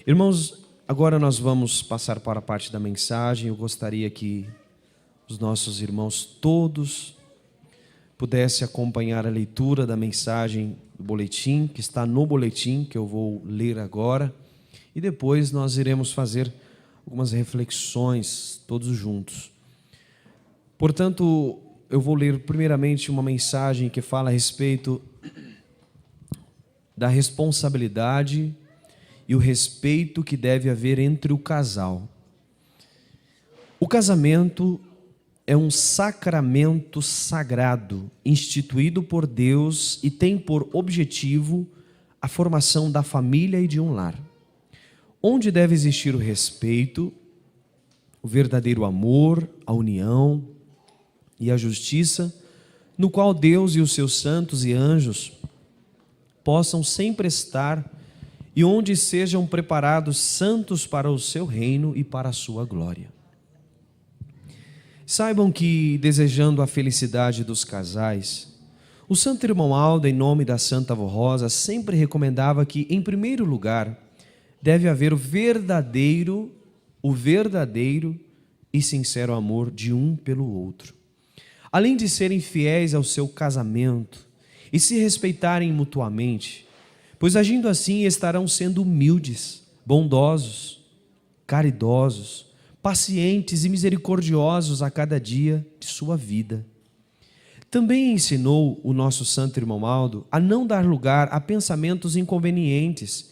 Irmãos, agora nós vamos passar para a parte da mensagem. Eu gostaria que os nossos irmãos todos pudessem acompanhar a leitura da mensagem do boletim, que está no boletim, que eu vou ler agora. E depois nós iremos fazer algumas reflexões todos juntos. Portanto, eu vou ler primeiramente uma mensagem que fala a respeito da responsabilidade e o respeito que deve haver entre o casal. O casamento é um sacramento sagrado, instituído por Deus e tem por objetivo a formação da família e de um lar, onde deve existir o respeito, o verdadeiro amor, a união e a justiça, no qual Deus e os seus santos e anjos possam sempre estar e onde sejam preparados santos para o seu reino e para a sua glória. Saibam que, desejando a felicidade dos casais, o Santo Irmão Aldo, em nome da Santa Avó Rosa, sempre recomendava que, em primeiro lugar, deve haver o verdadeiro e sincero amor de um pelo outro. Além de serem fiéis ao seu casamento e se respeitarem mutuamente, pois agindo assim estarão sendo humildes, bondosos, caridosos, pacientes e misericordiosos a cada dia de sua vida. Também ensinou o nosso Santo Irmão Aldo a não dar lugar a pensamentos inconvenientes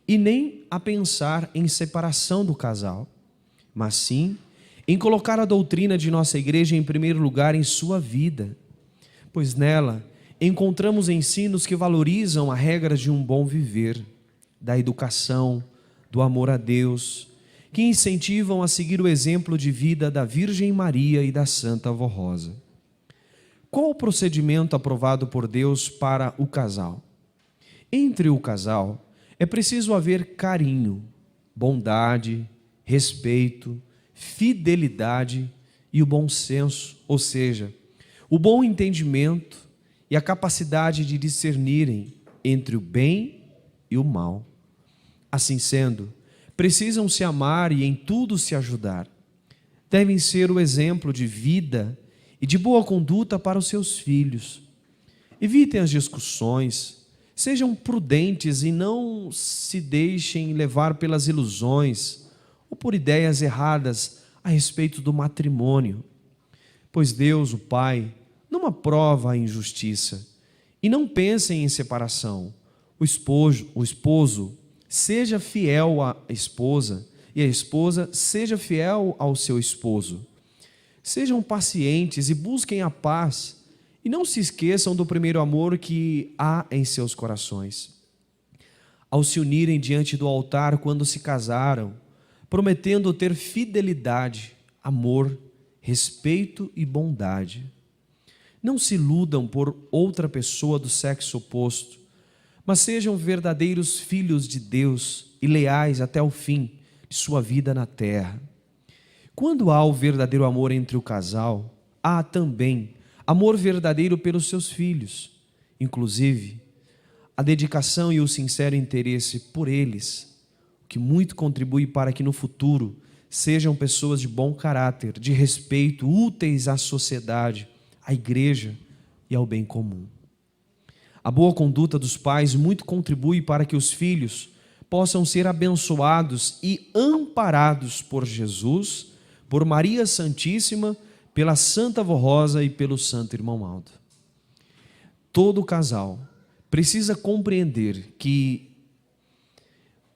e nem a pensar em separação do casal, mas sim em colocar a doutrina de nossa igreja em primeiro lugar em sua vida, pois nela encontramos ensinos que valorizam as regras de um bom viver, da educação, do amor a Deus, que incentivam a seguir o exemplo de vida da Virgem Maria e da Santa Avó Rosa. Qual o procedimento aprovado por Deus para o casal? Entre o casal é preciso haver carinho, bondade, respeito, fidelidade e o bom senso, ou seja, o bom entendimento e a capacidade de discernirem entre o bem e o mal. Assim sendo, precisam se amar e em tudo se ajudar. Devem ser o exemplo de vida e de boa conduta para os seus filhos. Evitem as discussões, sejam prudentes e não se deixem levar pelas ilusões ou por ideias erradas a respeito do matrimônio, pois Deus, o Pai, não aprova a injustiça. E não pensem em separação. O esposo seja fiel à esposa e a esposa seja fiel ao seu esposo. Sejam pacientes e busquem a paz e não se esqueçam do primeiro amor que há em seus corações. Ao se unirem diante do altar quando se casaram, prometendo ter fidelidade, amor, respeito e bondade. Não se iludam por outra pessoa do sexo oposto, mas sejam verdadeiros filhos de Deus e leais até o fim de sua vida na terra. Quando há o verdadeiro amor entre o casal, há também amor verdadeiro pelos seus filhos, inclusive a dedicação e o sincero interesse por eles, o que muito contribui para que no futuro sejam pessoas de bom caráter, de respeito, úteis à sociedade, à igreja e ao bem comum. A boa conduta dos pais muito contribui para que os filhos possam ser abençoados e amparados por Jesus, por Maria Santíssima, pela Santa Avó Rosa e pelo Santo Irmão Aldo. Todo casal precisa compreender que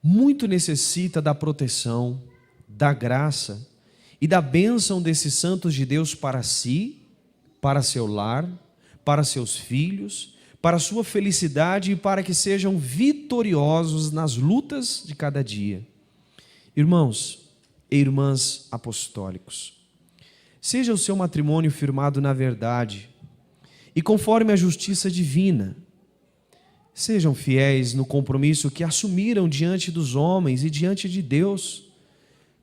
muito necessita da proteção, da graça e da bênção desses santos de Deus para si, para seu lar, para seus filhos, para sua felicidade e para que sejam vitoriosos nas lutas de cada dia. Irmãos e irmãs apostólicos, seja o seu matrimônio firmado na verdade e conforme a justiça divina. Sejam fiéis no compromisso que assumiram diante dos homens e diante de Deus.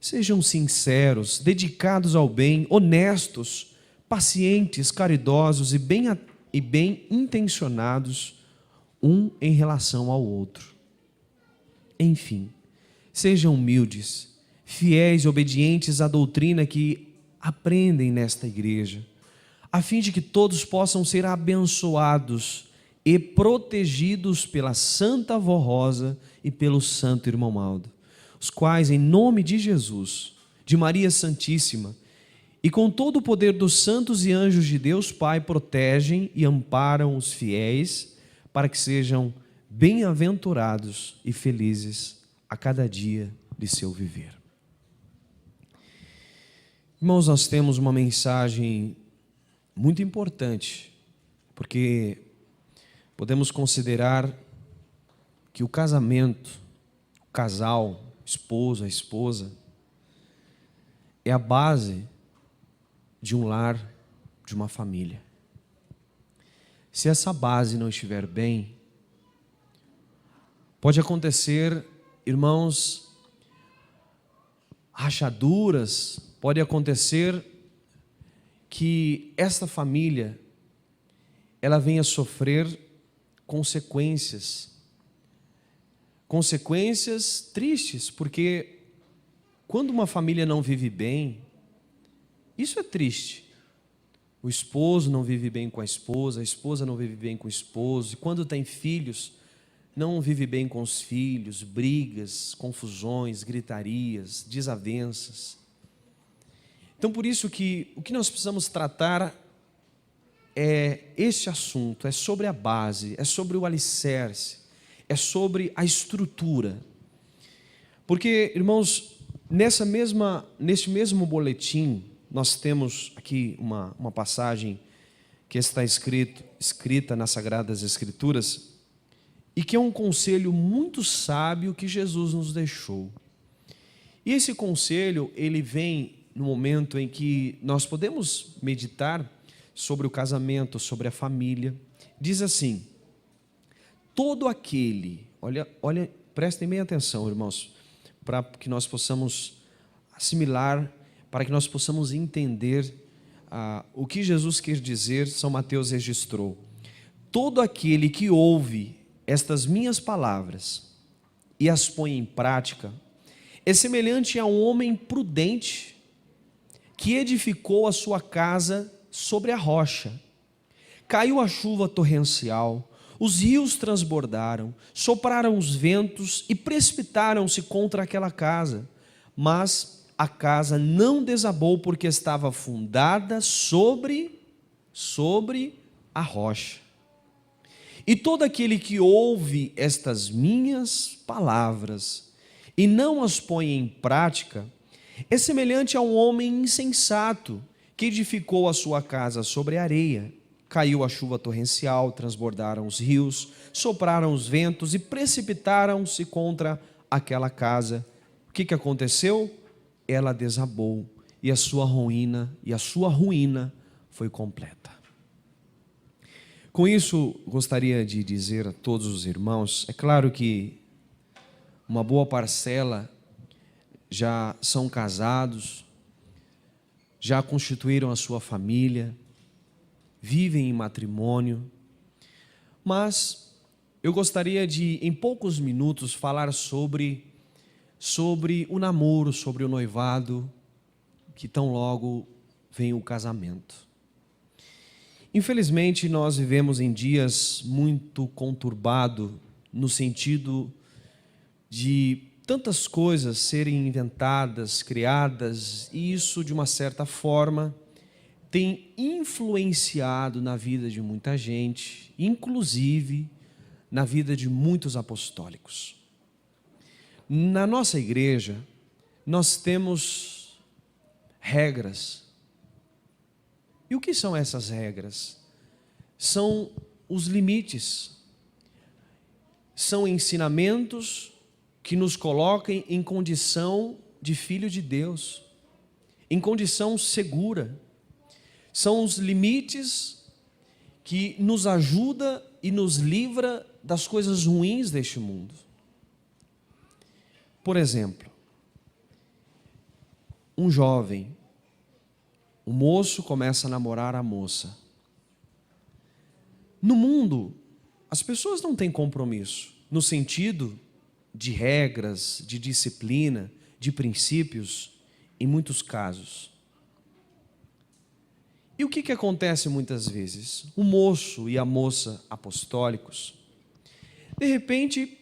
Sejam sinceros, dedicados ao bem, honestos, pacientes, caridosos e bem intencionados um em relação ao outro. Enfim, Sejam humildes, fiéis e obedientes à doutrina que aprendem nesta igreja, a fim de que todos possam ser abençoados e protegidos pela Santa Avó Rosa e pelo Santo Irmão Aldo, os quais, em nome de Jesus, de Maria Santíssima, e com todo o poder dos santos e anjos de Deus Pai, protegem e amparam os fiéis para que sejam bem-aventurados e felizes a cada dia de seu viver. Irmãos, nós temos uma mensagem muito importante, porque podemos considerar que o casamento, o casal, o esposo, a esposa, é a base de um lar, de uma família. Se essa base não estiver bem, pode acontecer, irmãos, rachaduras, pode acontecer que esta família ela venha sofrer consequências tristes, porque quando uma família não vive bem, isso é triste. O esposo não vive bem com a esposa não vive bem com o esposo, e quando tem filhos, não vive bem com os filhos, brigas, confusões, gritarias, desavenças. Então, por isso que o que nós precisamos tratar é este assunto, é sobre a base, é sobre o alicerce, é sobre a estrutura. Porque, irmãos, neste mesmo boletim, nós temos aqui uma passagem que está escrita nas Sagradas Escrituras e que é um conselho muito sábio que Jesus nos deixou. E esse conselho, ele vem no momento em que nós podemos meditar sobre o casamento, sobre a família. Diz assim: todo aquele, olha, prestem bem atenção, irmãos, para que nós possamos assimilar, para que nós possamos entender o que Jesus quer dizer. São Mateus registrou: todo aquele que ouve estas minhas palavras e as põe em prática é semelhante a um homem prudente que edificou a sua casa sobre a rocha. Caiu a chuva torrencial, os rios transbordaram, sopraram os ventos e precipitaram-se contra aquela casa, mas a casa não desabou porque estava fundada sobre a rocha. E todo aquele que ouve estas minhas palavras e não as põe em prática é semelhante a um homem insensato que edificou a sua casa sobre a areia. Caiu a chuva torrencial, transbordaram os rios, sopraram os ventos e precipitaram-se contra aquela casa. O que aconteceu? Ela desabou e a sua ruína foi completa. Com isso, gostaria de dizer a todos os irmãos, é claro que uma boa parcela já são casados, já constituíram a sua família, vivem em matrimônio, mas eu gostaria de, em poucos minutos, falar sobre o namoro, sobre o noivado, que tão logo vem o casamento. Infelizmente, nós vivemos em dias muito conturbados, no sentido de tantas coisas serem inventadas, criadas, e isso, de uma certa forma, tem influenciado na vida de muita gente, inclusive na vida de muitos apostólicos. Na nossa igreja, nós temos regras. E o que são essas regras? São os limites, são ensinamentos que nos coloquem em condição de filho de Deus, em condição segura. São os limites que nos ajuda e nos livra das coisas ruins deste mundo. Por exemplo, um jovem, o moço começa a namorar a moça. No mundo, as pessoas não têm compromisso, no sentido de regras, de disciplina, de princípios, em muitos casos. E o que acontece muitas vezes? O moço e a moça apostólicos, de repente,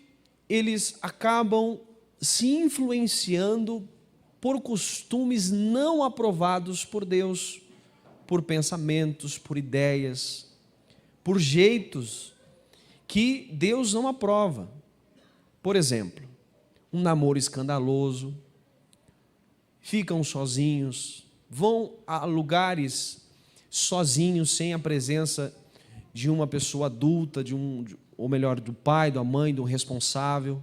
eles acabam se influenciando por costumes não aprovados por Deus, por pensamentos, por ideias, por jeitos que Deus não aprova. Por exemplo, um namoro escandaloso, ficam sozinhos, vão a lugares sozinhos, sem a presença de uma pessoa adulta, ou melhor, do pai, da mãe, do responsável.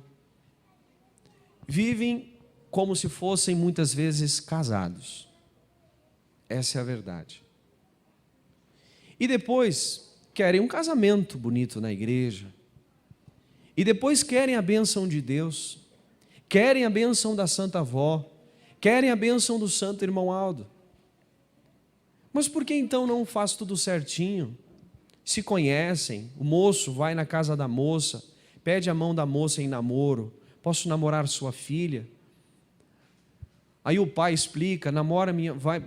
Vivem como se fossem muitas vezes casados. Essa é a verdade. E depois querem um casamento bonito na igreja. E depois querem a bênção de Deus, querem a bênção da Santa Avó, querem a bênção do Santo Irmão Aldo. Mas por que então não faz tudo certinho? Se conhecem, o moço vai na casa da moça, pede a mão da moça em namoro, posso namorar sua filha? Aí o pai explica,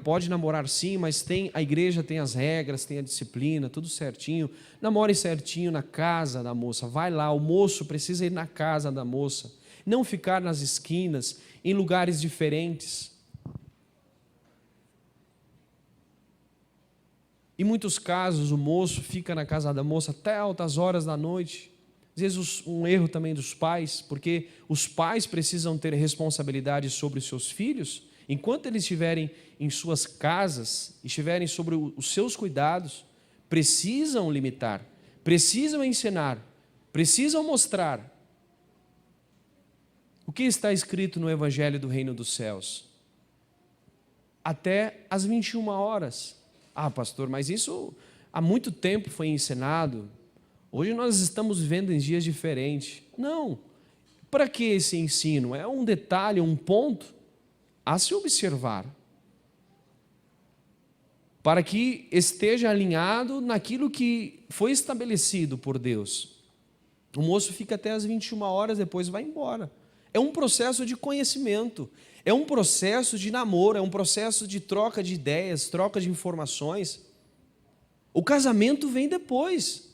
pode namorar sim, mas a igreja tem as regras, tem a disciplina, tudo certinho. Namore certinho na casa da moça, vai lá, o moço precisa ir na casa da moça, não ficar nas esquinas, em lugares diferentes. Em muitos casos o moço fica na casa da moça até altas horas da noite. Às vezes um erro também dos pais, porque os pais precisam ter responsabilidade sobre os seus filhos, enquanto eles estiverem em suas casas, estiverem sobre os seus cuidados, precisam limitar, precisam ensinar, precisam mostrar. O que está escrito no Evangelho do Reino dos Céus? Até às 21 horas. Ah, pastor, mas isso há muito tempo foi ensinado. Hoje nós estamos vivendo em dias diferentes. Não. Para que esse ensino? É um detalhe, um ponto a se observar. Para que esteja alinhado naquilo que foi estabelecido por Deus. O moço fica até as 21 horas, depois vai embora. É um processo de conhecimento, é um processo de namoro, é um processo de troca de ideias, troca de informações. O casamento vem depois.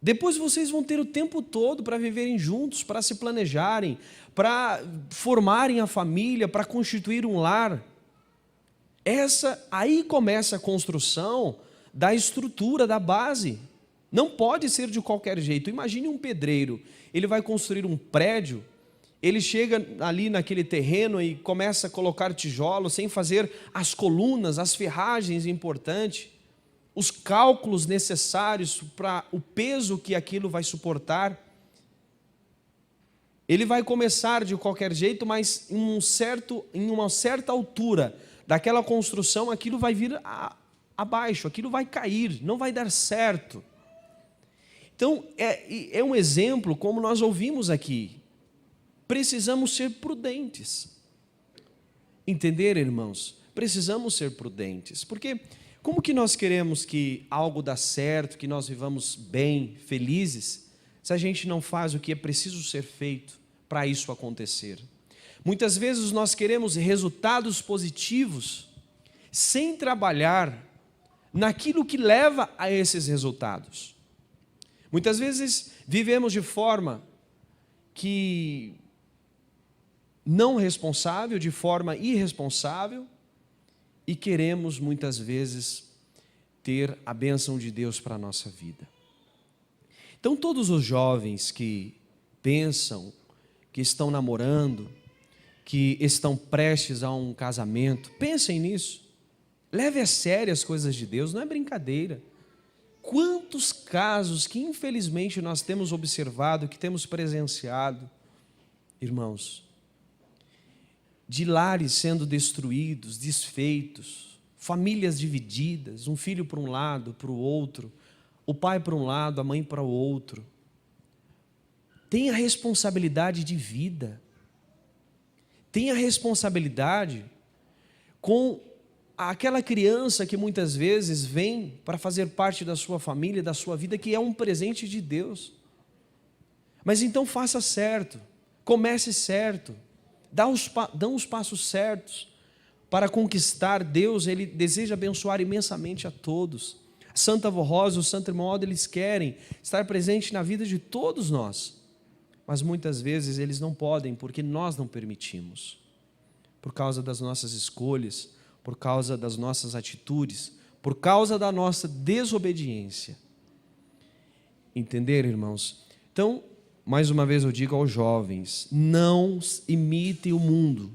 Depois vocês vão ter o tempo todo para viverem juntos, para se planejarem, para formarem a família, para constituir um lar. Aí começa a construção da estrutura, da base. Não pode ser de qualquer jeito. Imagine um pedreiro, ele vai construir um prédio, ele chega ali naquele terreno e começa a colocar tijolos sem fazer as colunas, as ferragens importantes, os cálculos necessários para o peso que aquilo vai suportar. Ele vai começar de qualquer jeito, mas em uma certa altura daquela construção, aquilo vai vir abaixo, aquilo vai cair, não vai dar certo. Então, é um exemplo, como nós ouvimos aqui. Precisamos ser prudentes. Entender, irmãos? Precisamos ser prudentes, porque como que nós queremos que algo dê certo, que nós vivamos bem, felizes, se a gente não faz o que é preciso ser feito para isso acontecer? Muitas vezes nós queremos resultados positivos sem trabalhar naquilo que leva a esses resultados. Muitas vezes vivemos de forma que não responsável, de forma irresponsável, e queremos muitas vezes ter a bênção de Deus para a nossa vida. Então todos os jovens que pensam, que estão namorando, que estão prestes a um casamento, pensem nisso, leve a sério as coisas de Deus, não é brincadeira. Quantos casos que infelizmente nós temos observado, que temos presenciado, irmãos, de lares sendo destruídos, desfeitos, famílias divididas, um filho para um lado, para o outro, o pai para um lado, a mãe para o outro. Tenha responsabilidade de vida, tenha responsabilidade com aquela criança que muitas vezes vem para fazer parte da sua família, da sua vida, que é um presente de Deus. Mas então faça certo, Comece certo, dá os passos certos para conquistar. Deus, Ele deseja abençoar imensamente a todos. A Santa Avó Rosa, o Santo Irmão Aldo, eles querem estar presente na vida de todos nós, mas muitas vezes eles não podem, porque nós não permitimos, por causa das nossas escolhas, por causa das nossas atitudes, por causa da nossa desobediência. Entenderam, irmãos? Então, mais uma vez eu digo aos jovens, não imitem o mundo,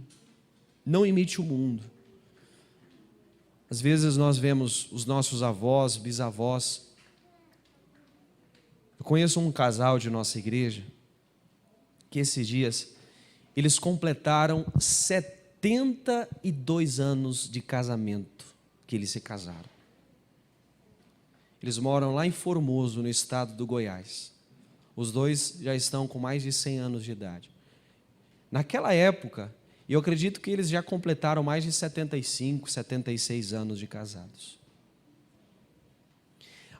não imite o mundo. Às vezes nós vemos os nossos avós, bisavós. Eu conheço um casal de nossa igreja, que esses dias, eles completaram 72 anos de casamento, que eles se casaram. Eles moram lá em Formoso, no estado do Goiás. Os dois já estão com mais de 100 anos de idade. Naquela época, eu acredito que eles já completaram mais de 75, 76 anos de casados.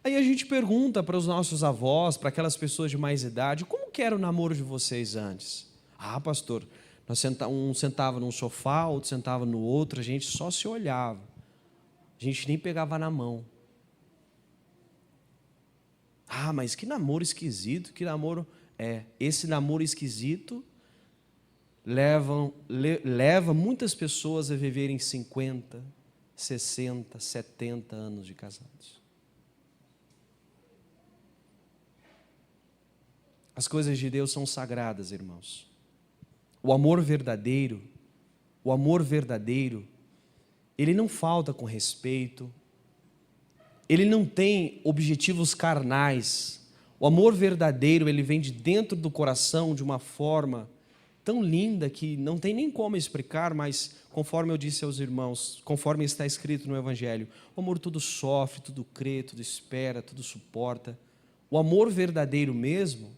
Aí a gente pergunta para os nossos avós, para aquelas pessoas de mais idade, como que era o namoro de vocês antes? Ah, pastor, um sentava num sofá, outro sentava no outro, a gente só se olhava. A gente nem pegava na mão. Ah, mas que namoro esquisito, que namoro... esse namoro esquisito leva muitas pessoas a viverem 50, 60, 70 anos de casados. As coisas de Deus são sagradas, irmãos. O amor verdadeiro, ele não falta com respeito, ele não tem objetivos carnais. O amor verdadeiro, ele vem de dentro do coração de uma forma tão linda que não tem nem como explicar, mas conforme eu disse aos irmãos, conforme está escrito no Evangelho, o amor tudo sofre, tudo crê, tudo espera, tudo suporta. O amor verdadeiro mesmo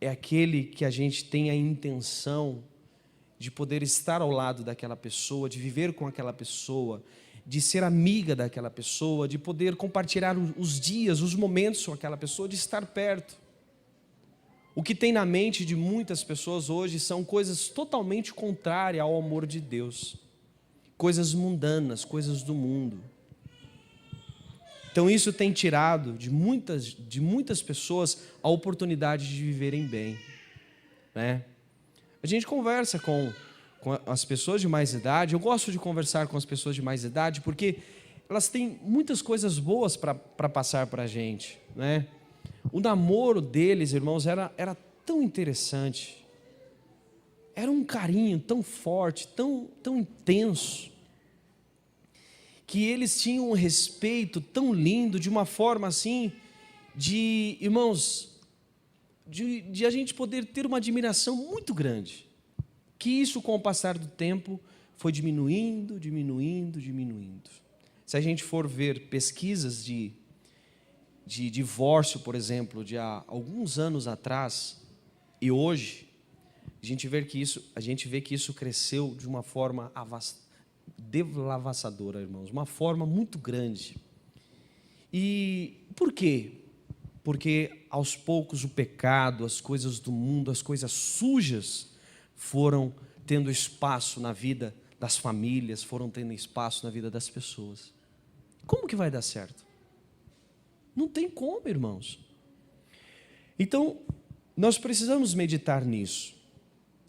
é aquele que a gente tem a intenção de poder estar ao lado daquela pessoa, de viver com aquela pessoa, de ser amiga daquela pessoa, de poder compartilhar os dias, os momentos com aquela pessoa, de estar perto. O que tem na mente de muitas pessoas hoje são coisas totalmente contrárias ao amor de Deus. Coisas mundanas, coisas do mundo. Então isso tem tirado de muitas pessoas a oportunidade de viverem bem, né? A gente conversa com as pessoas de mais idade. Eu gosto de conversar com as pessoas de mais idade porque elas têm muitas coisas boas para passar para a gente, né? O namoro deles, irmãos, era tão interessante, era um carinho tão forte, tão intenso, que eles tinham um respeito tão lindo, de uma forma assim, irmãos, de a gente poder ter uma admiração muito grande, que isso com o passar do tempo foi diminuindo. Se a gente for ver pesquisas de divórcio, por exemplo, de há alguns anos atrás e hoje, a gente vê que isso cresceu de uma forma devassadora, irmãos, uma forma muito grande. E por quê? Porque aos poucos o pecado, as coisas do mundo, as coisas sujas foram tendo espaço na vida das famílias, foram tendo espaço na vida das pessoas. Como que vai dar certo? Não tem como, irmãos. Então, nós precisamos meditar nisso.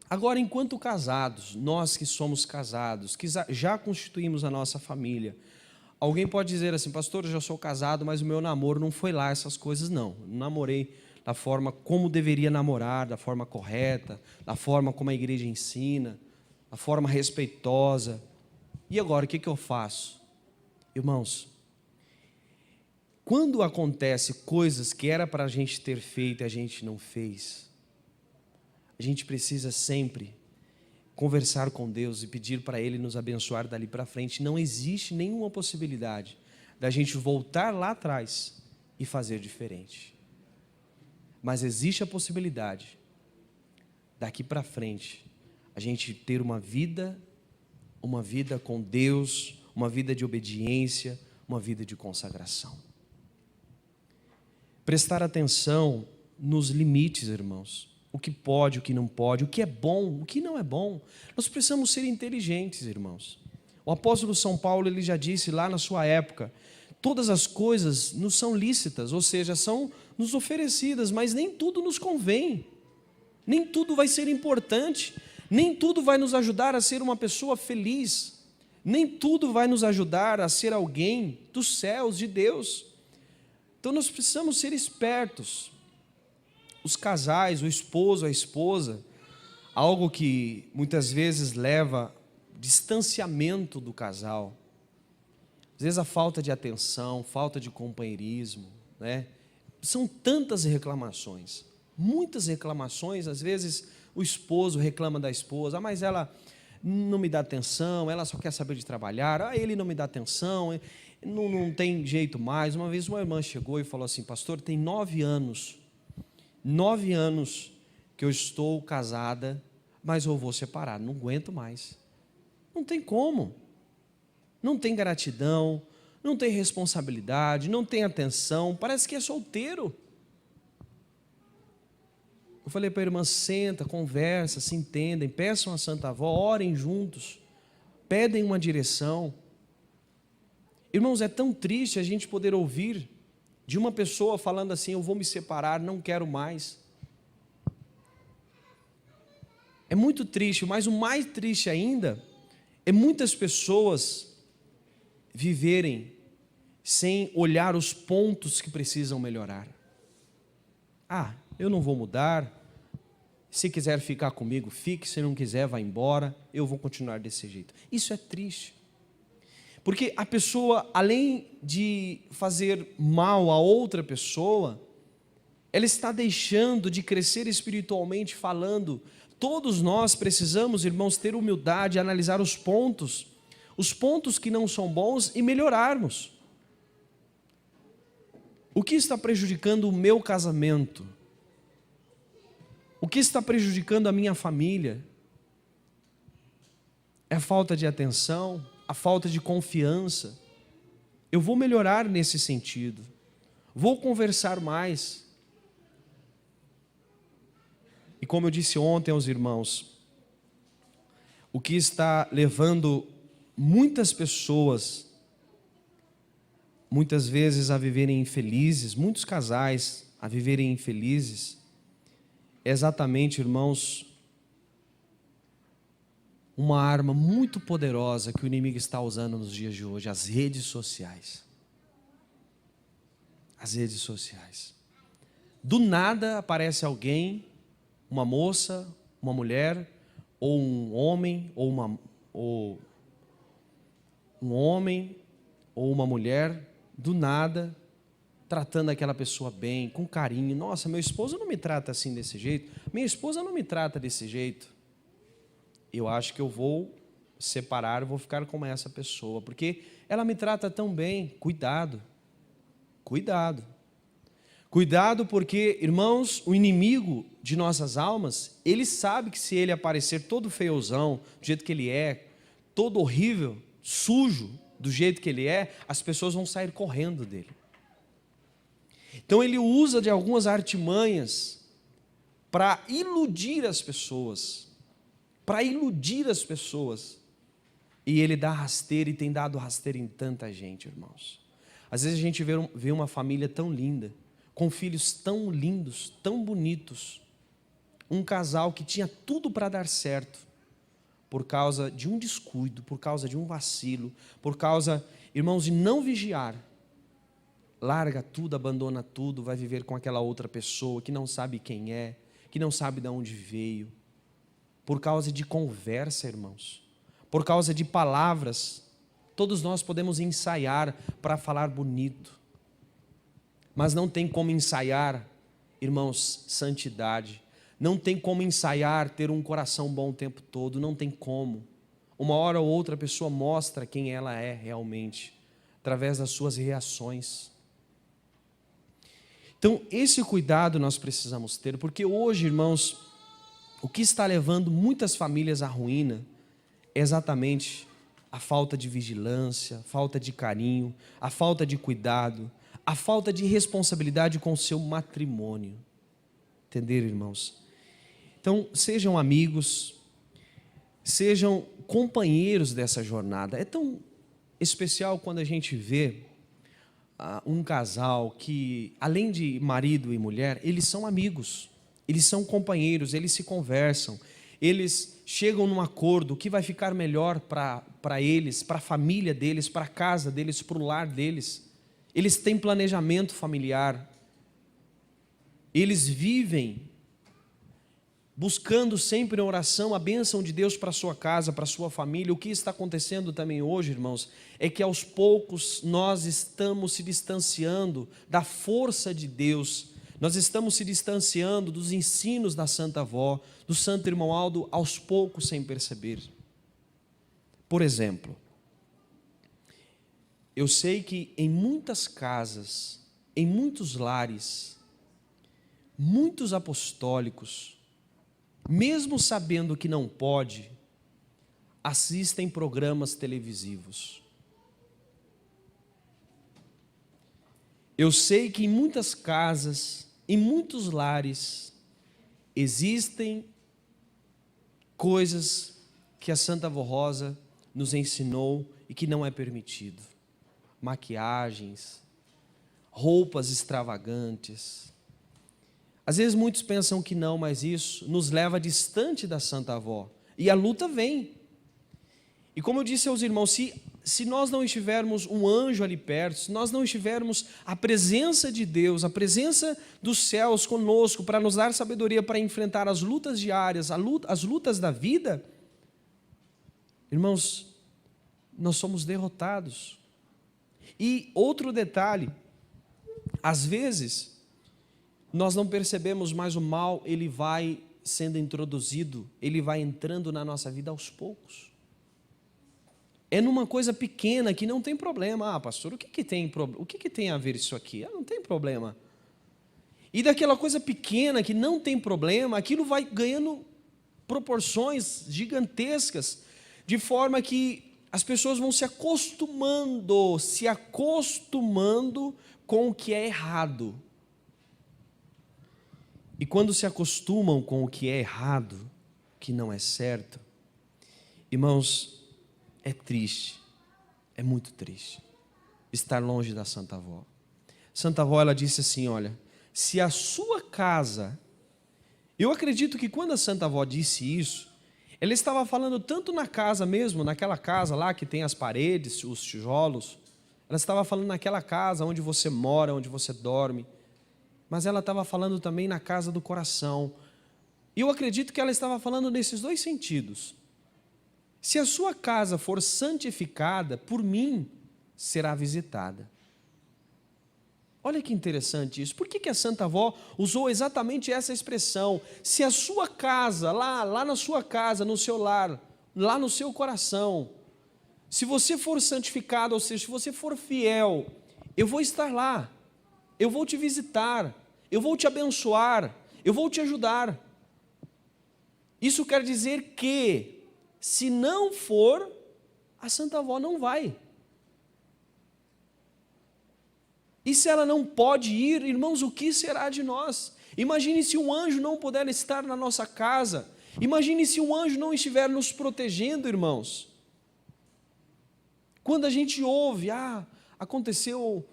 Agora, enquanto casados, nós que somos casados, que já constituímos a nossa família, alguém pode dizer assim, pastor, eu já sou casado, mas o meu namoro não foi lá essas coisas, não. Não namorei da forma como deveria namorar, da forma correta, da forma como a igreja ensina, da forma respeitosa. E agora, o que eu faço? Irmãos, quando acontece coisas que era para a gente ter feito e a gente não fez, a gente precisa sempre conversar com Deus e pedir para Ele nos abençoar dali para frente. Não existe nenhuma possibilidade da gente voltar lá atrás e fazer diferente. Mas existe a possibilidade, daqui para frente, a gente ter uma vida com Deus, uma vida de obediência, uma vida de consagração. Prestar atenção nos limites, irmãos. o que pode, o que não pode, o que é bom, o que não é bom. Nós precisamos ser inteligentes, irmãos. O apóstolo São Paulo, ele já disse lá na sua época, todas as coisas nos são lícitas, ou seja, são nos oferecidas, mas nem tudo nos convém, nem tudo vai ser importante, nem tudo vai nos ajudar a ser uma pessoa feliz, nem tudo vai nos ajudar a ser alguém dos céus, de Deus. Então nós precisamos ser espertos. Os casais, o esposo, a esposa, algo que muitas vezes leva distanciamento do casal. Às vezes a falta de atenção, falta de companheirismo, né? São tantas reclamações, muitas reclamações. Às vezes o esposo reclama da esposa, mas ela não me dá atenção, ela só quer saber de trabalhar, ele não me dá atenção, não tem jeito mais. Uma vez uma irmã chegou e falou assim: pastor, tem 9 anos que eu estou casada, mas eu vou separar, não aguento mais. Não tem como, não tem gratidão, não tem responsabilidade, não tem atenção, parece que é solteiro. Eu falei para a irmã: senta, conversa, se entendem, peçam a Santa Avó, orem juntos, pedem uma direção. Irmãos, é tão triste a gente poder ouvir de uma pessoa falando assim: eu vou me separar, não quero mais. É muito triste, mas o mais triste ainda é muitas pessoas viverem sem olhar os pontos que precisam melhorar. Eu não vou mudar, se quiser ficar comigo, fique, se não quiser, vá embora, eu vou continuar desse jeito. Isso é triste, porque a pessoa, além de fazer mal a outra pessoa, ela está deixando de crescer espiritualmente falando. Todos nós precisamos, irmãos, ter humildade, analisar os pontos que não são bons e melhorarmos. O que está prejudicando o meu casamento? O que está prejudicando a minha família? É a falta de atenção, a falta de confiança. Eu vou melhorar nesse sentido, vou conversar mais. E como eu disse ontem aos irmãos, o que está levando muitas pessoas, muitas vezes a viverem infelizes, muitos casais a viverem infelizes, é exatamente, irmãos, uma arma muito poderosa que o inimigo está usando nos dias de hoje: as redes sociais. As redes sociais. Do nada aparece alguém, uma moça, uma mulher, ou um homem, ou uma mulher, do nada, tratando aquela pessoa bem, com carinho. Nossa, meu esposo não me trata assim desse jeito, minha esposa não me trata desse jeito. Eu acho que eu vou separar, vou ficar com essa pessoa, porque ela me trata tão bem. Cuidado, cuidado. Cuidado, porque, irmãos, o inimigo de nossas almas, ele sabe que se ele aparecer todo feiozão, do jeito que ele é, todo horrível, sujo, do jeito que ele é, as pessoas vão sair correndo dele. Então ele usa de algumas artimanhas para iludir as pessoas, e ele dá rasteira, e tem dado rasteira em tanta gente, irmãos. Às vezes a gente vê uma família tão linda, com filhos tão lindos, tão bonitos, um casal que tinha tudo para dar certo, por causa de um descuido, por causa de um vacilo, por causa, irmãos, de não vigiar, larga tudo, abandona tudo, vai viver com aquela outra pessoa que não sabe quem é, que não sabe de onde veio, por causa de conversa, irmãos, por causa de palavras. Todos nós podemos ensaiar para falar bonito, mas não tem como ensaiar, irmãos, santidade. Não tem como ensaiar ter um coração bom o tempo todo, não tem como. Uma hora ou outra a pessoa mostra quem ela é realmente, através das suas reações. Então, esse cuidado nós precisamos ter, porque hoje, irmãos, o que está levando muitas famílias à ruína é exatamente a falta de vigilância, a falta de carinho, a falta de cuidado, a falta de responsabilidade com o seu matrimônio. Entenderam, irmãos? Então, sejam amigos, sejam companheiros dessa jornada. É tão especial quando a gente vê um casal que, além de marido e mulher, eles são amigos, eles são companheiros, eles se conversam, eles chegam num acordo, o que vai ficar melhor para eles, para a família deles, para a casa deles, para o lar deles. Eles têm planejamento familiar, eles vivem buscando sempre em oração a bênção de Deus para a sua casa, para a sua família. O que está acontecendo também hoje, irmãos, é que aos poucos nós estamos se distanciando da força de Deus, nós estamos se distanciando dos ensinos da Santa Avó, do Santo Irmão Aldo, aos poucos, sem perceber. Por exemplo, eu sei que em muitas casas, em muitos lares, muitos apostólicos, mesmo sabendo que não pode, assistem programas televisivos. Eu sei que em muitas casas, em muitos lares, existem coisas que a Santa Avó Rosa nos ensinou e que não é permitido. Maquiagens, roupas extravagantes. Às vezes muitos pensam que não, mas isso nos leva distante da Santa Avó. E a luta vem. E como eu disse aos irmãos, se nós não estivermos um anjo ali perto, se nós não estivermos a presença de Deus, a presença dos céus conosco, para nos dar sabedoria para enfrentar as lutas diárias, as lutas da vida, irmãos, nós somos derrotados. E outro detalhe, às vezes, nós não percebemos, mas o mal, ele vai sendo introduzido, ele vai entrando na nossa vida aos poucos. É numa coisa pequena que não tem problema. Ah, pastor, o que tem a ver isso aqui? Ah, não tem problema. E daquela coisa pequena que não tem problema, aquilo vai ganhando proporções gigantescas, de forma que as pessoas vão se acostumando com o que é errado. E quando se acostumam com o que é errado, que não é certo, irmãos, é triste, é muito triste estar longe da Santa Avó. Santa Avó, ela disse assim, olha, se a sua casa, eu acredito que quando a Santa Avó disse isso, ela estava falando tanto na casa mesmo, naquela casa lá que tem as paredes, os tijolos, ela estava falando naquela casa onde você mora, onde você dorme, mas ela estava falando também na casa do coração. E eu acredito que ela estava falando nesses dois sentidos. Se a sua casa for santificada, por mim será visitada. Olha que interessante isso. Por que a Santa Avó usou exatamente essa expressão? Se a sua casa, lá na sua casa, no seu lar, lá no seu coração, se você for santificado, ou seja, se você for fiel, eu vou estar lá, eu vou te visitar, eu vou te abençoar, eu vou te ajudar. Isso quer dizer que, se não for, a Santa Avó não vai. E se ela não pode ir, irmãos, o que será de nós? Imagine se um anjo não puder estar na nossa casa. Imagine se um anjo não estiver nos protegendo, irmãos. Quando a gente ouve, aconteceu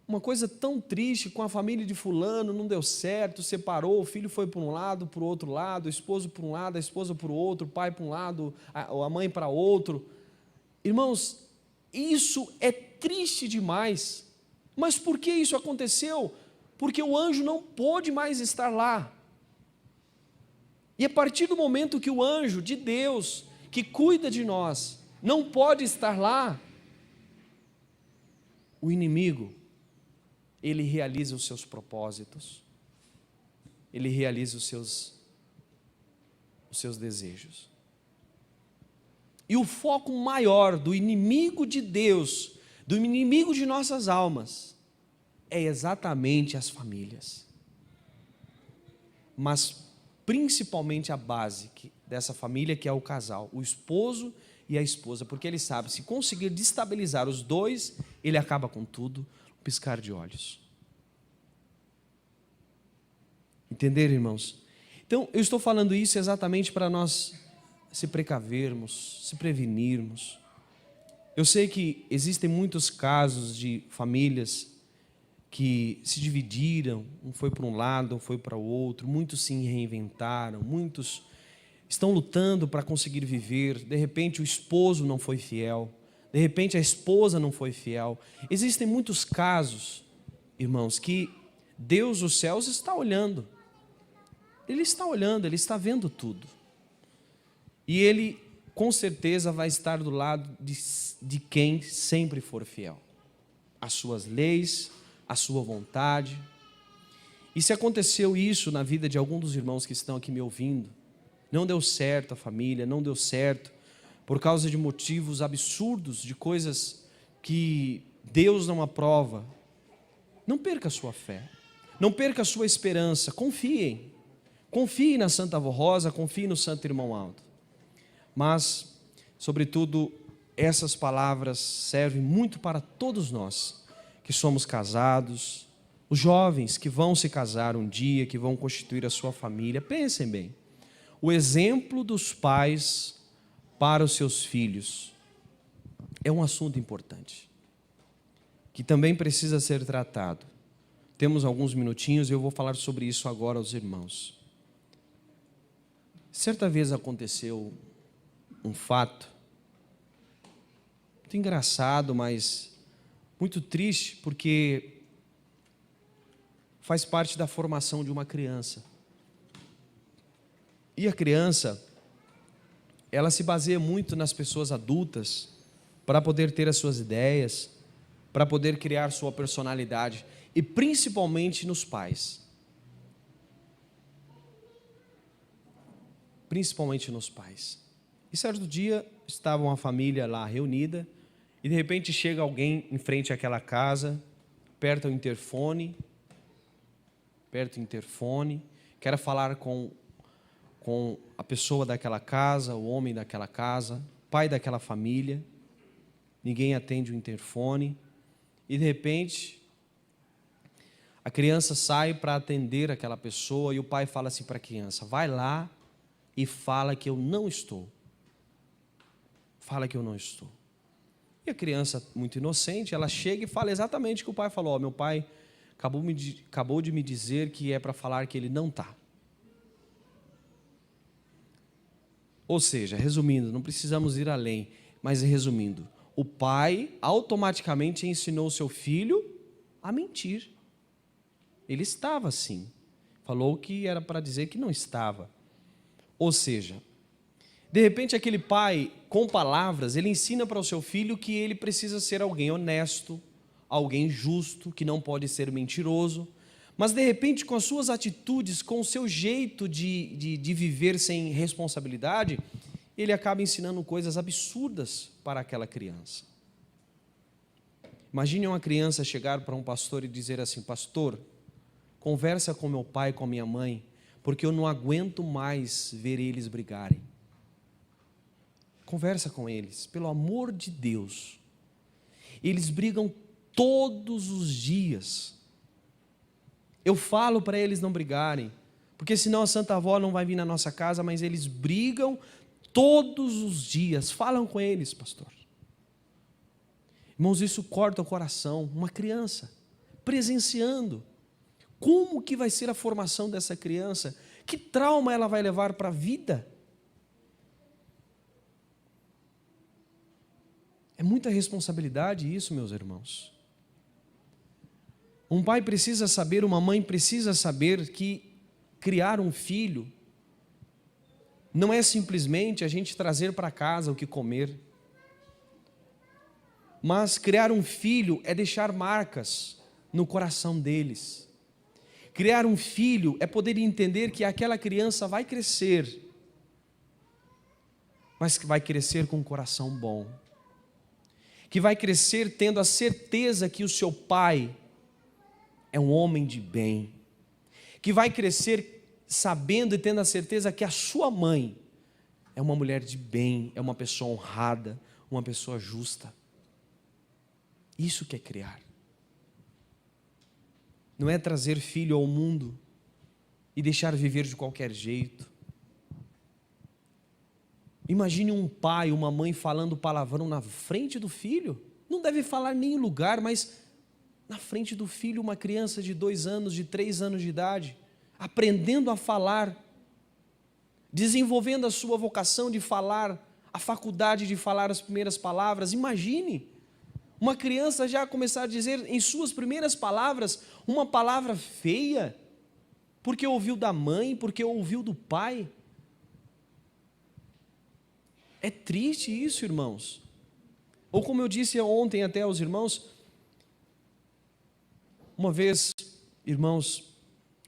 uma coisa tão triste com a família de fulano, não deu certo, separou, o filho foi para um lado, para o outro lado, o esposo para um lado, a esposa para o outro, o pai para um lado, a mãe para outro. Irmãos, isso é triste demais. Mas por que isso aconteceu? Porque o anjo não pôde mais estar lá. E a partir do momento que o anjo de Deus, que cuida de nós, não pode estar lá, o inimigo, ele realiza os seus propósitos, ele realiza os seus desejos. E o foco maior do inimigo de Deus, do inimigo de nossas almas, é exatamente as famílias. Mas principalmente a base dessa família, que é o casal, o esposo e a esposa, porque ele sabe, se conseguir destabilizar os dois, ele acaba com tudo, um piscar de olhos. Entenderam, irmãos? Então, eu estou falando isso exatamente para nós se precavermos, se prevenirmos. Eu sei que existem muitos casos de famílias que se dividiram, um foi para um lado, um foi para o outro, muitos se reinventaram, muitos estão lutando para conseguir viver. De repente o esposo não foi fiel, de repente a esposa não foi fiel. Existem muitos casos, irmãos, que Deus dos céus está olhando. Ele está olhando, Ele está vendo tudo. E Ele com certeza vai estar do lado de quem sempre for fiel às suas leis, à sua vontade. E se aconteceu isso na vida de algum dos irmãos que estão aqui me ouvindo, não deu certo a família, não deu certo por causa de motivos absurdos, de coisas que Deus não aprova, não perca a sua fé, não perca a sua esperança, confiem na Santa Avó Rosa, confie no Santo Irmão Aldo. Mas, sobretudo, essas palavras servem muito para todos nós que somos casados, os jovens que vão se casar um dia, que vão constituir a sua família. Pensem bem, o exemplo dos pais para os seus filhos é um assunto importante, que também precisa ser tratado. Temos alguns minutinhos e eu vou falar sobre isso agora aos irmãos. Certa vez aconteceu um fato muito engraçado, mas muito triste, porque faz parte da formação de uma criança. E a criança, ela se baseia muito nas pessoas adultas para poder ter as suas ideias, para poder criar sua personalidade, e principalmente nos pais. Principalmente nos pais. E certo dia, estava uma família lá reunida, e de repente chega alguém em frente àquela casa, aperta o interfone, quer falar com a pessoa daquela casa, o homem daquela casa, pai daquela família. Ninguém atende o interfone, e de repente a criança sai para atender aquela pessoa, e o pai fala assim para a criança: vai lá e fala que eu não estou. Fala que eu não estou. E a criança, muito inocente, ela chega e fala exatamente o que o pai falou: meu pai acabou de me dizer que é para falar que ele não está. Ou seja, resumindo, não precisamos ir além, mas resumindo, o pai automaticamente ensinou o seu filho a mentir. Ele estava assim, falou que era para dizer que não estava. Ou seja, de repente aquele pai, com palavras, ele ensina para o seu filho que ele precisa ser alguém honesto, alguém justo, que não pode ser mentiroso, mas de repente com as suas atitudes, com o seu jeito de viver sem responsabilidade, ele acaba ensinando coisas absurdas para aquela criança. Imagine uma criança chegar para um pastor e dizer assim: pastor, conversa com meu pai e com minha mãe, porque eu não aguento mais ver eles brigarem. Conversa com eles, pelo amor de Deus. Eles brigam todos os dias. Eu falo para eles não brigarem, porque senão a Santa Avó não vai vir na nossa casa, mas eles brigam todos os dias. Falam com eles, pastor. Irmãos, isso corta o coração. Uma criança presenciando. Como que vai ser a formação dessa criança? Que trauma ela vai levar para a vida? É muita responsabilidade isso, meus irmãos. Um pai precisa saber, uma mãe precisa saber que criar um filho não é simplesmente a gente trazer para casa o que comer. Mas criar um filho é deixar marcas no coração deles. Criar um filho é poder entender que aquela criança vai crescer, mas que vai crescer com um coração bom. Que vai crescer tendo a certeza que o seu pai é um homem de bem. Que vai crescer sabendo e tendo a certeza que a sua mãe é uma mulher de bem, é uma pessoa honrada, uma pessoa justa. Isso que é criar. Não é trazer filho ao mundo e deixar viver de qualquer jeito. Imagine um pai, uma mãe falando palavrão na frente do filho. Não deve falar nem em lugar, mas na frente do filho, uma criança de 2 anos, de 3 anos de idade, aprendendo a falar, desenvolvendo a sua vocação de falar, a faculdade de falar as primeiras palavras. Imagine uma criança já começar a dizer em suas primeiras palavras uma palavra feia, porque ouviu da mãe, porque ouviu do pai. É triste isso, irmãos. Ou como eu disse ontem até aos irmãos, uma vez, irmãos,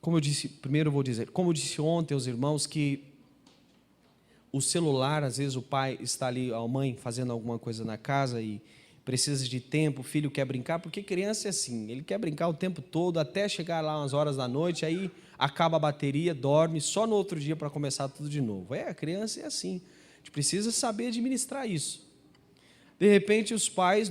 como eu disse, primeiro eu vou dizer, como eu disse ontem aos irmãos, que o celular, às vezes o pai está ali, a mãe fazendo alguma coisa na casa e precisa de tempo, o filho quer brincar, porque criança é assim, ele quer brincar o tempo todo, até chegar lá umas horas da noite, aí acaba a bateria, dorme, só no outro dia para começar tudo de novo. A criança é assim, a gente precisa saber administrar isso. De repente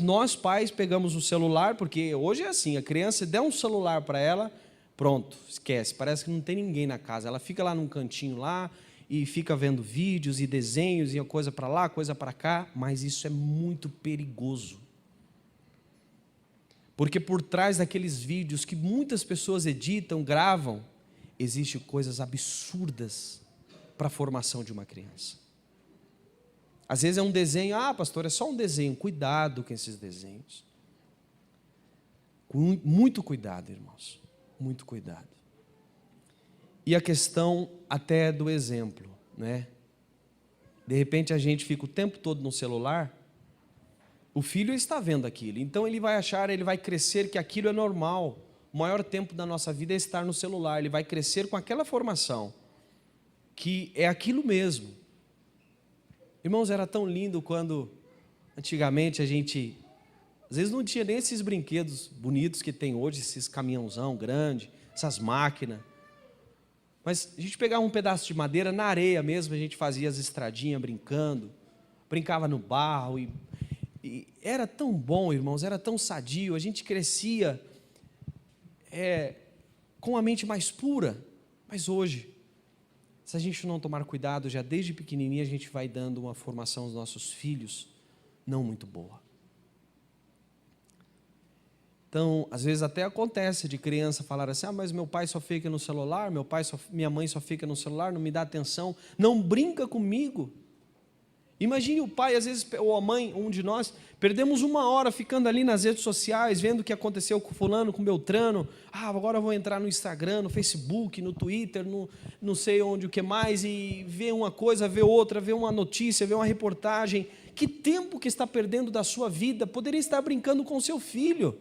nós pais pegamos o celular, porque hoje é assim, a criança der um celular para ela, pronto, esquece, parece que não tem ninguém na casa, ela fica lá num cantinho lá, e fica vendo vídeos e desenhos e coisa para lá, coisa para cá, mas isso é muito perigoso. Porque por trás daqueles vídeos que muitas pessoas editam, gravam, existem coisas absurdas para a formação de uma criança. Às vezes é um desenho, pastor, é só um desenho. Cuidado com esses desenhos. Muito cuidado, irmãos, muito cuidado. E a questão até do exemplo, né? De repente a gente fica o tempo todo no celular, o filho está vendo aquilo, então ele vai achar, ele vai crescer que aquilo é normal. O maior tempo da nossa vida é estar no celular, ele vai crescer com aquela formação, que é aquilo mesmo. Irmãos, era tão lindo quando antigamente a gente, às vezes não tinha nem esses brinquedos bonitos que tem hoje, esses caminhãozão grande, essas máquinas. Mas a gente pegava um pedaço de madeira, na areia mesmo, a gente fazia as estradinhas brincando, brincava no barro, e era tão bom, irmãos, era tão sadio, a gente crescia com a mente mais pura. Mas hoje, se a gente não tomar cuidado, já desde pequenininho a gente vai dando uma formação aos nossos filhos não muito boa. Então, às vezes até acontece de criança falar assim, mas meu pai só fica no celular, minha mãe só fica no celular, não me dá atenção, não brinca comigo. Imagine o pai, às vezes, ou a mãe, um de nós, perdemos 1 hora ficando ali nas redes sociais, vendo o que aconteceu com fulano, com Beltrano, agora eu vou entrar no Instagram, no Facebook, no Twitter, não sei onde, o que mais, e ver uma coisa, ver outra, ver uma notícia, ver uma reportagem. Que tempo que está perdendo da sua vida, poderia estar brincando com seu filho.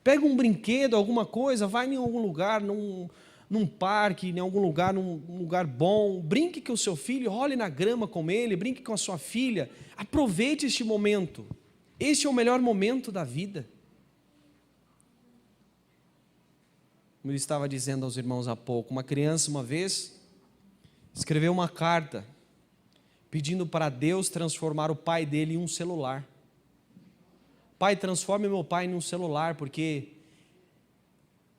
Pega um brinquedo, alguma coisa, vai em algum lugar, num parque, em algum lugar, num lugar bom, brinque com o seu filho, role na grama com ele, brinque com a sua filha, aproveite este momento, este é o melhor momento da vida. Como eu estava dizendo aos irmãos há pouco, uma criança uma vez escreveu uma carta, pedindo para Deus transformar o pai dele em um celular. Pai, transforme meu pai em um celular, porque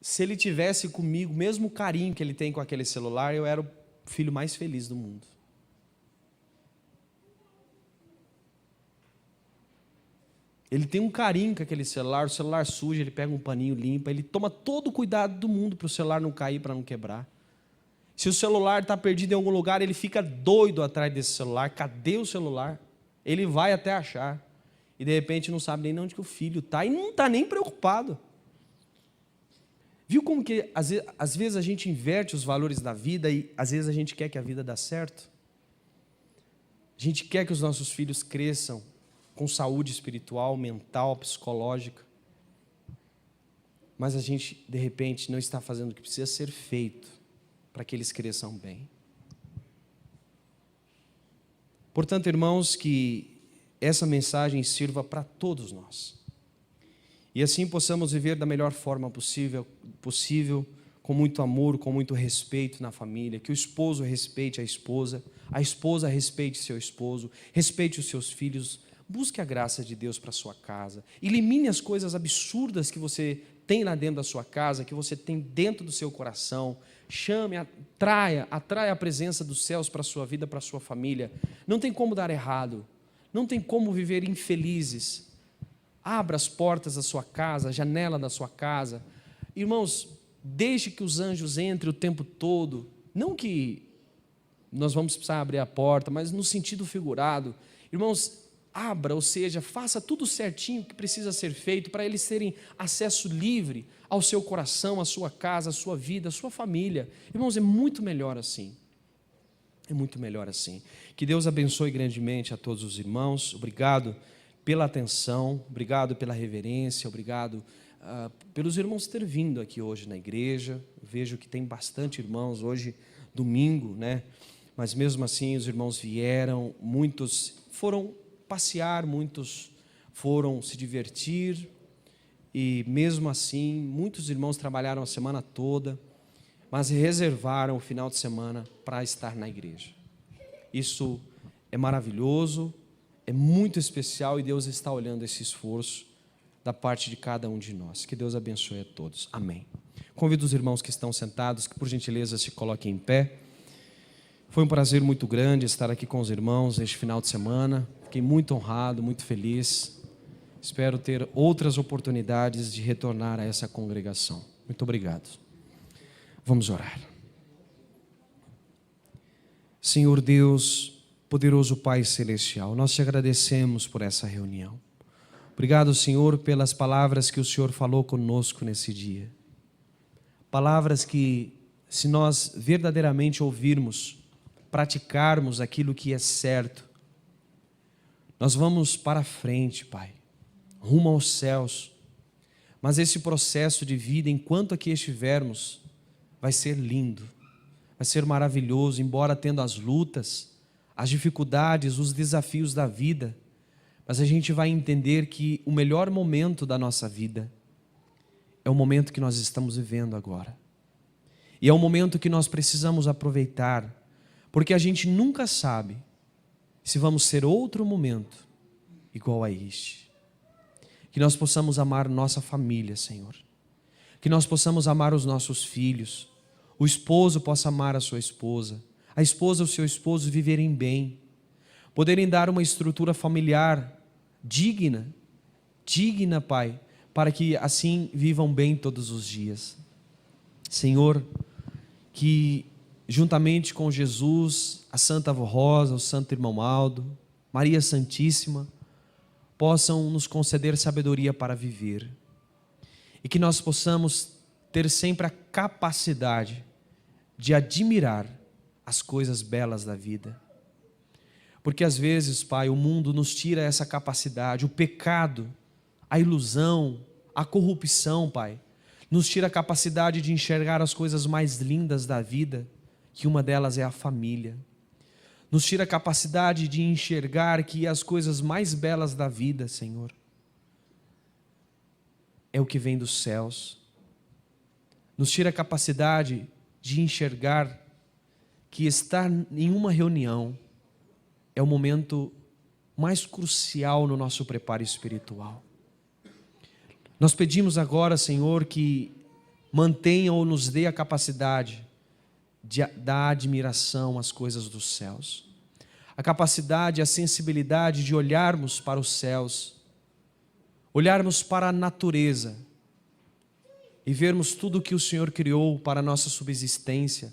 se ele tivesse comigo, mesmo o carinho que ele tem com aquele celular, eu era o filho mais feliz do mundo. Ele tem um carinho com aquele celular, o celular suja, ele pega um paninho, limpa, ele toma todo o cuidado do mundo para o celular não cair, para não quebrar. Se o celular está perdido em algum lugar, ele fica doido atrás desse celular. Cadê o celular? Ele vai até achar. E de repente não sabe nem onde que o filho está e não está nem preocupado. Viu como que às vezes a gente inverte os valores da vida e às vezes a gente quer que a vida dê certo? A gente quer que os nossos filhos cresçam com saúde espiritual, mental, psicológica. Mas a gente, de repente, não está fazendo o que precisa ser feito para que eles cresçam bem. Portanto, irmãos, que essa mensagem sirva para todos nós. E assim possamos viver da melhor forma possível, com muito amor, com muito respeito na família, que o esposo respeite a esposa respeite seu esposo, respeite os seus filhos, busque a graça de Deus para a sua casa, elimine as coisas absurdas que você tem lá dentro da sua casa, que você tem dentro do seu coração. Chame, atraia a presença dos céus para a sua vida, para a sua família. Não tem como dar errado, não tem como viver infelizes. Abra as portas da sua casa, a janela da sua casa. Irmãos, deixe que os anjos entrem o tempo todo. Não que nós vamos precisar abrir a porta, mas no sentido figurado. Irmãos, abra, ou seja, faça tudo certinho que precisa ser feito para eles terem acesso livre ao seu coração, à sua casa, à sua vida, à sua família. Irmãos, é muito melhor assim. É muito melhor assim. Que Deus abençoe grandemente a todos os irmãos. Obrigado pela atenção, obrigado pela reverência, obrigado pelos irmãos terem vindo aqui hoje na igreja. Eu vejo que tem bastante irmãos hoje, domingo, né? Mas mesmo assim os irmãos vieram, muitos foram passear, muitos foram se divertir, e mesmo assim muitos irmãos trabalharam a semana toda, mas reservaram o final de semana para estar na igreja. Isso é maravilhoso, é muito especial, e Deus está olhando esse esforço da parte de cada um de nós. Que Deus abençoe a todos. Amém. Convido os irmãos que estão sentados que por gentileza se coloquem em pé. Foi um prazer muito grande estar aqui com os irmãos este final de semana. Fiquei muito honrado, muito feliz. Espero ter outras oportunidades de retornar a essa congregação. Muito obrigado. Vamos orar. Senhor Deus, poderoso Pai Celestial, nós te agradecemos por essa reunião. Obrigado, Senhor, pelas palavras que o Senhor falou conosco nesse dia. Palavras que, se nós verdadeiramente ouvirmos, praticarmos aquilo que é certo, nós vamos para frente, Pai, rumo aos céus. Mas esse processo de vida, enquanto aqui estivermos, vai ser lindo, vai ser maravilhoso, embora tendo as lutas, as dificuldades, os desafios da vida, mas a gente vai entender que o melhor momento da nossa vida é o momento que nós estamos vivendo agora. E é um momento que nós precisamos aproveitar, porque a gente nunca sabe se vamos ter outro momento igual a este. Que nós possamos amar nossa família, Senhor. Que nós possamos amar os nossos filhos. O esposo possa amar a sua esposa. A esposa e o seu esposo viverem bem. Poderem dar uma estrutura familiar digna, Pai, para que assim vivam bem todos os dias. Senhor, que juntamente com Jesus, a Santa Avó Rosa, o Santo Irmão Aldo, Maria Santíssima, possam nos conceder sabedoria para viver. E que nós possamos ter sempre a capacidade de admirar as coisas belas da vida. Porque às vezes, Pai, o mundo nos tira essa capacidade, o pecado, a ilusão, a corrupção, Pai, nos tira a capacidade de enxergar as coisas mais lindas da vida, que uma delas é a família. Nos tira a capacidade de enxergar que as coisas mais belas da vida, Senhor, é o que vem dos céus. Nos tira a capacidade de enxergar que estar em uma reunião é o momento mais crucial no nosso preparo espiritual. Nós pedimos agora, Senhor, que mantenha ou nos dê a capacidade da admiração às coisas dos céus. A capacidade, a sensibilidade de olharmos para os céus, olharmos para a natureza e vermos tudo o que o Senhor criou para a nossa subsistência.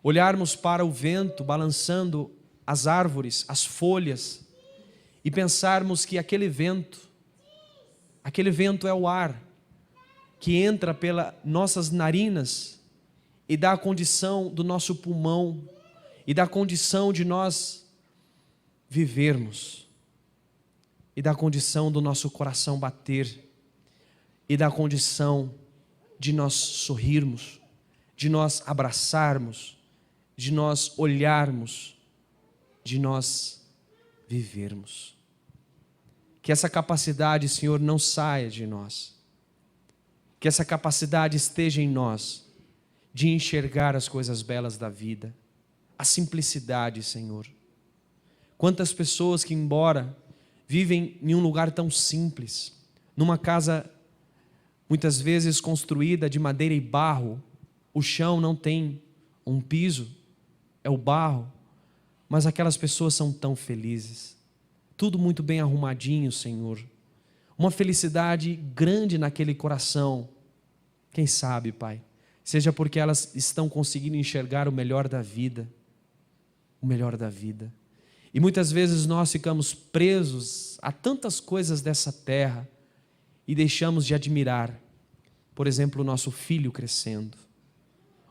Olharmos para o vento balançando as árvores, as folhas, e pensarmos que aquele vento é o ar que entra pelas nossas narinas e dá a condição do nosso pulmão e dá a condição de nós vivermos e dá a condição do nosso coração bater e dá a condição de nós sorrirmos, de nós abraçarmos, de nós olharmos, de nós vivermos. Que essa capacidade, Senhor, não saia de nós. Que essa capacidade esteja em nós, de enxergar as coisas belas da vida, a simplicidade, Senhor. Quantas pessoas que, embora vivem em um lugar tão simples, numa casa muitas vezes construída de madeira e barro, o chão não tem um piso, é o barro, mas aquelas pessoas são tão felizes, tudo muito bem arrumadinho, Senhor, uma felicidade grande naquele coração. Quem sabe, Pai, seja porque elas estão conseguindo enxergar o melhor da vida, o melhor da vida. E muitas vezes nós ficamos presos a tantas coisas dessa terra e deixamos de admirar, por exemplo, o nosso filho crescendo,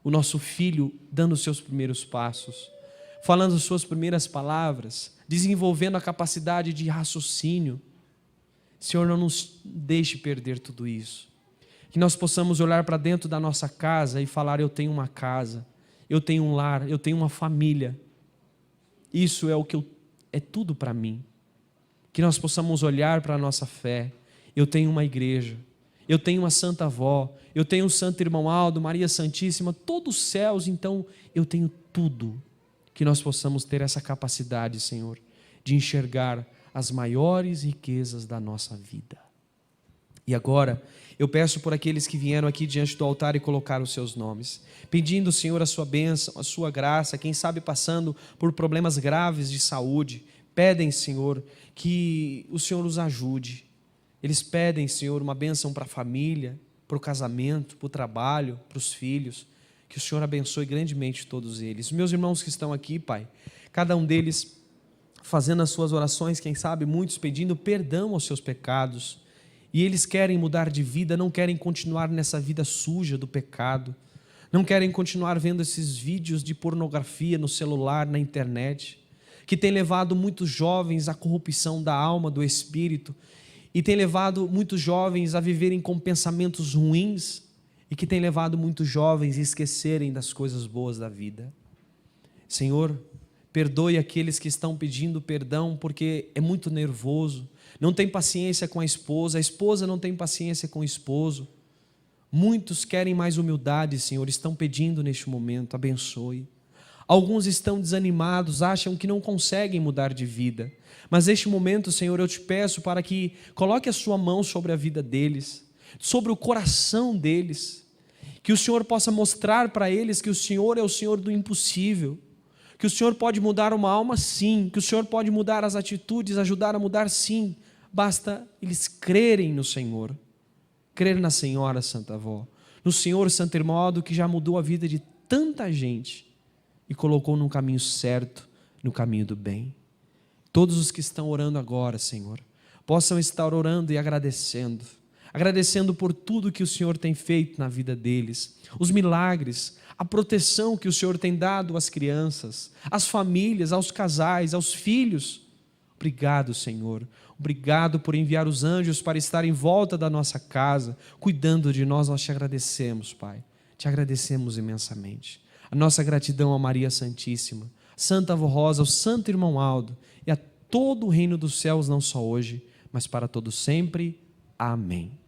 o nosso filho dando os seus primeiros passos, falando as suas primeiras palavras, desenvolvendo a capacidade de raciocínio. Senhor, não nos deixe perder tudo isso. Que nós possamos olhar para dentro da nossa casa e falar: eu tenho uma casa, eu tenho um lar, eu tenho uma família. Isso é tudo para mim. Que nós possamos olhar para a nossa fé. Eu tenho uma igreja, eu tenho uma santa avó, eu tenho um santo irmão Aldo, Maria Santíssima, todos os céus, então eu tenho tudo. Que nós possamos ter essa capacidade, Senhor, de enxergar as maiores riquezas da nossa vida. E agora, eu peço por aqueles que vieram aqui diante do altar e colocaram os seus nomes, pedindo, Senhor, a sua bênção, a sua graça, quem sabe passando por problemas graves de saúde, pedem, Senhor, que o Senhor os ajude. Eles pedem, Senhor, uma bênção para a família, para o casamento, para o trabalho, para os filhos. Que o Senhor abençoe grandemente todos eles. Meus irmãos que estão aqui, Pai, cada um deles fazendo as suas orações, quem sabe muitos pedindo perdão aos seus pecados. E eles querem mudar de vida, não querem continuar nessa vida suja do pecado. Não querem continuar vendo esses vídeos de pornografia no celular, na internet, que tem levado muitos jovens à corrupção da alma, do espírito, e tem levado muitos jovens a viverem com pensamentos ruins, e que tem levado muitos jovens a esquecerem das coisas boas da vida. Senhor, perdoe aqueles que estão pedindo perdão porque é muito nervoso, não tem paciência com a esposa não tem paciência com o esposo. Muitos querem mais humildade, Senhor, estão pedindo neste momento, abençoe. Alguns estão desanimados, acham que não conseguem mudar de vida. Mas neste momento, Senhor, eu te peço para que coloque a sua mão sobre a vida deles, sobre o coração deles, que o Senhor possa mostrar para eles que o Senhor é o Senhor do impossível, que o Senhor pode mudar uma alma sim, que o Senhor pode mudar as atitudes, ajudar a mudar sim, basta eles crerem no Senhor, crer na Senhora Santa Avó, no Senhor Santo Irmão Aldo, que já mudou a vida de tanta gente e colocou no caminho certo, no caminho do bem. Todos os que estão orando agora, Senhor, possam estar orando e agradecendo por tudo que o Senhor tem feito na vida deles, os milagres, a proteção que o Senhor tem dado às crianças, às famílias, aos casais, aos filhos. Obrigado, Senhor, obrigado por enviar os anjos para estar em volta da nossa casa, cuidando de nós. Nós te agradecemos, Pai, te agradecemos imensamente. A nossa gratidão a Maria Santíssima, Santa Avó Rosa, ao Santo Irmão Aldo e a todo o reino dos céus, não só hoje, mas para todo sempre. Amém.